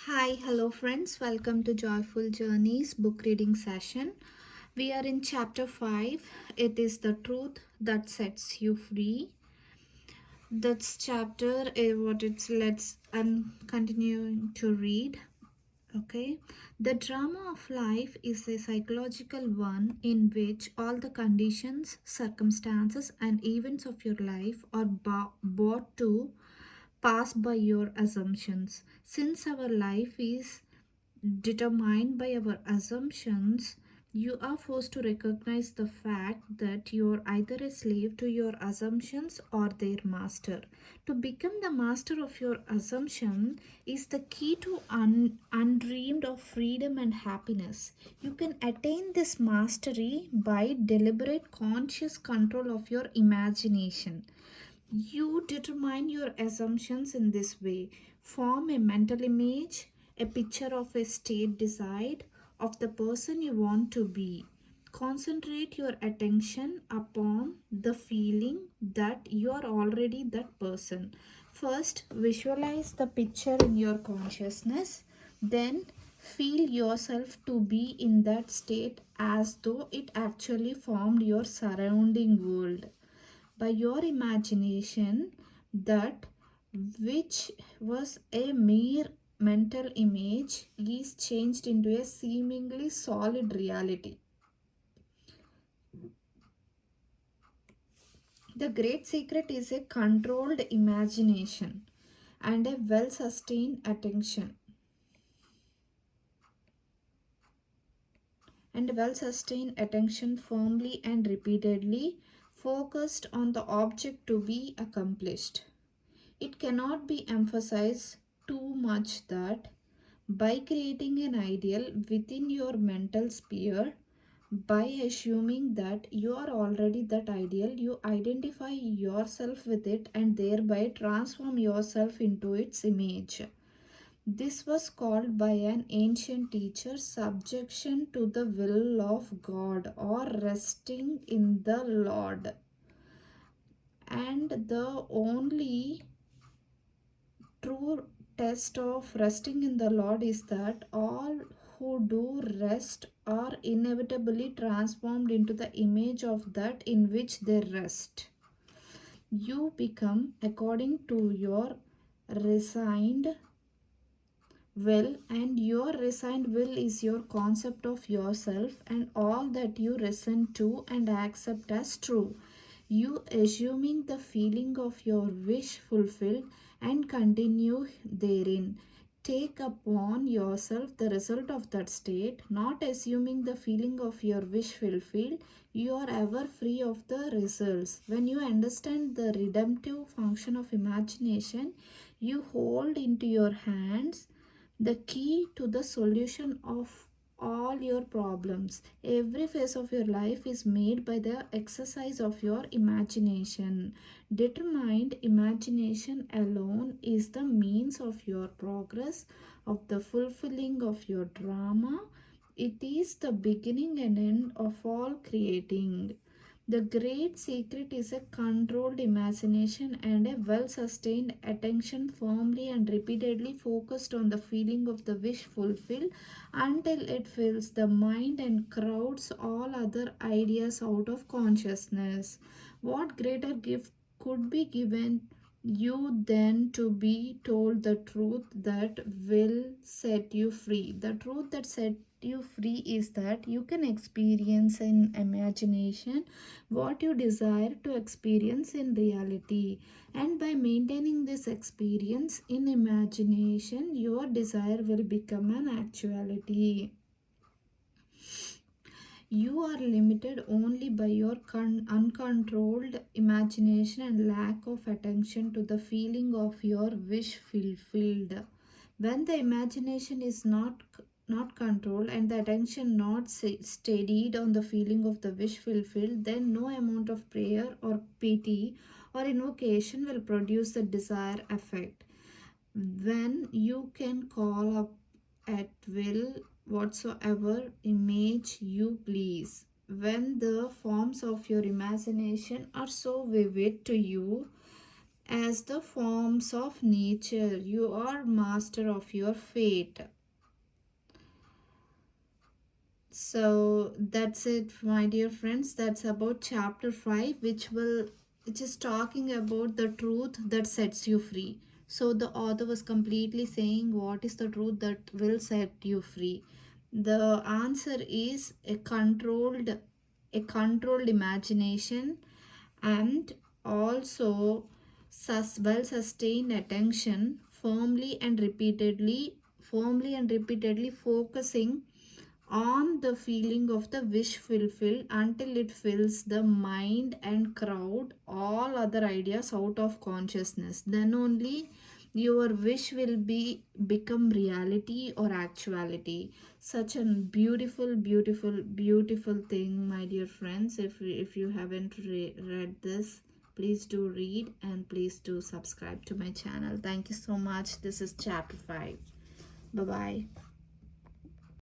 Hi, hello friends. Welcome to Joyful Journeys book reading session. We are in chapter 5. It is the truth that sets you free. That's chapter what it's let's I'm continuing to read. Okay. The drama of life is a psychological one in which all the conditions, circumstances and events of your life are brought to pass by your assumptions. Since our life is determined by our assumptions, you are forced to recognize the fact that you are either a slave to your assumptions or their master. To become the master of your assumption is the key to undreamed of freedom and happiness. You can attain this mastery by deliberate conscious control of your imagination. You determine your assumptions in this way. Form a mental image, a picture of a state desired of the person you want to be. Concentrate your attention upon the feeling that you are already that person. First, visualize the picture in your consciousness. Then, feel yourself to be in that state as though it actually formed your surrounding world by your imagination. That which was a mere mental image is changed into a seemingly solid reality. The great secret is a controlled imagination and a well sustained attention. Firmly and repeatedly focused on the object to be accomplished. It cannot be emphasized too much that by creating an ideal within your mental sphere, by assuming that you are already that ideal, you identify yourself with it and thereby transform yourself into its image. This was called by an ancient teacher subjection to the will of God or resting in the Lord. And the only true test of resting in the Lord is that all who do rest are inevitably transformed into the image of that in which they rest. You become according to your resigned will, and your resigned will is your concept of yourself and all that you listen to and accept as true. You assuming the feeling of your wish fulfilled and continue therein. Take upon yourself the result of that state, not assuming the feeling of your wish fulfilled. You are ever free of the results. When you understand the redemptive function of imagination, you hold into your hands the key to the solution of all your problems. Every phase of your life is made by the exercise of your imagination. Determined imagination alone is the means of your progress, of the fulfilling of your drama. It is the beginning and end of all creating. The great secret is a controlled imagination and a well sustained attention, firmly and repeatedly focused on the feeling of the wish fulfilled until it fills the mind and crowds all other ideas out of consciousness. What greater gift could be given you than to be told the truth that will set you free? The truth that set you free is that you can experience in imagination what you desire to experience in reality, and by maintaining this experience in imagination your desire will become an actuality. You are limited only by your uncontrolled imagination and lack of attention to the feeling of your wish fulfilled. When the imagination is not controlled and the attention not steadied on the feeling of the wish fulfilled, then no amount of prayer or pity or invocation will produce the desired effect. When you can call up at will whatsoever image you please, when the forms of your imagination are so vivid to you as the forms of nature. You are master of your fate. So that's it, my dear friends. That's about chapter 5, which is talking about the truth that sets you free. So the author was completely saying what is the truth that will set you free. The answer is a controlled imagination, and also well sustained attention, firmly and repeatedly focusing on the feeling of the wish fulfilled until it fills the mind and crowd all other ideas out of consciousness. Then only your wish will become reality or actuality. Such a beautiful thing, my dear friends. If you haven't read this, please do read and please do subscribe to my channel. Thank you so much. This is chapter 5. Bye bye.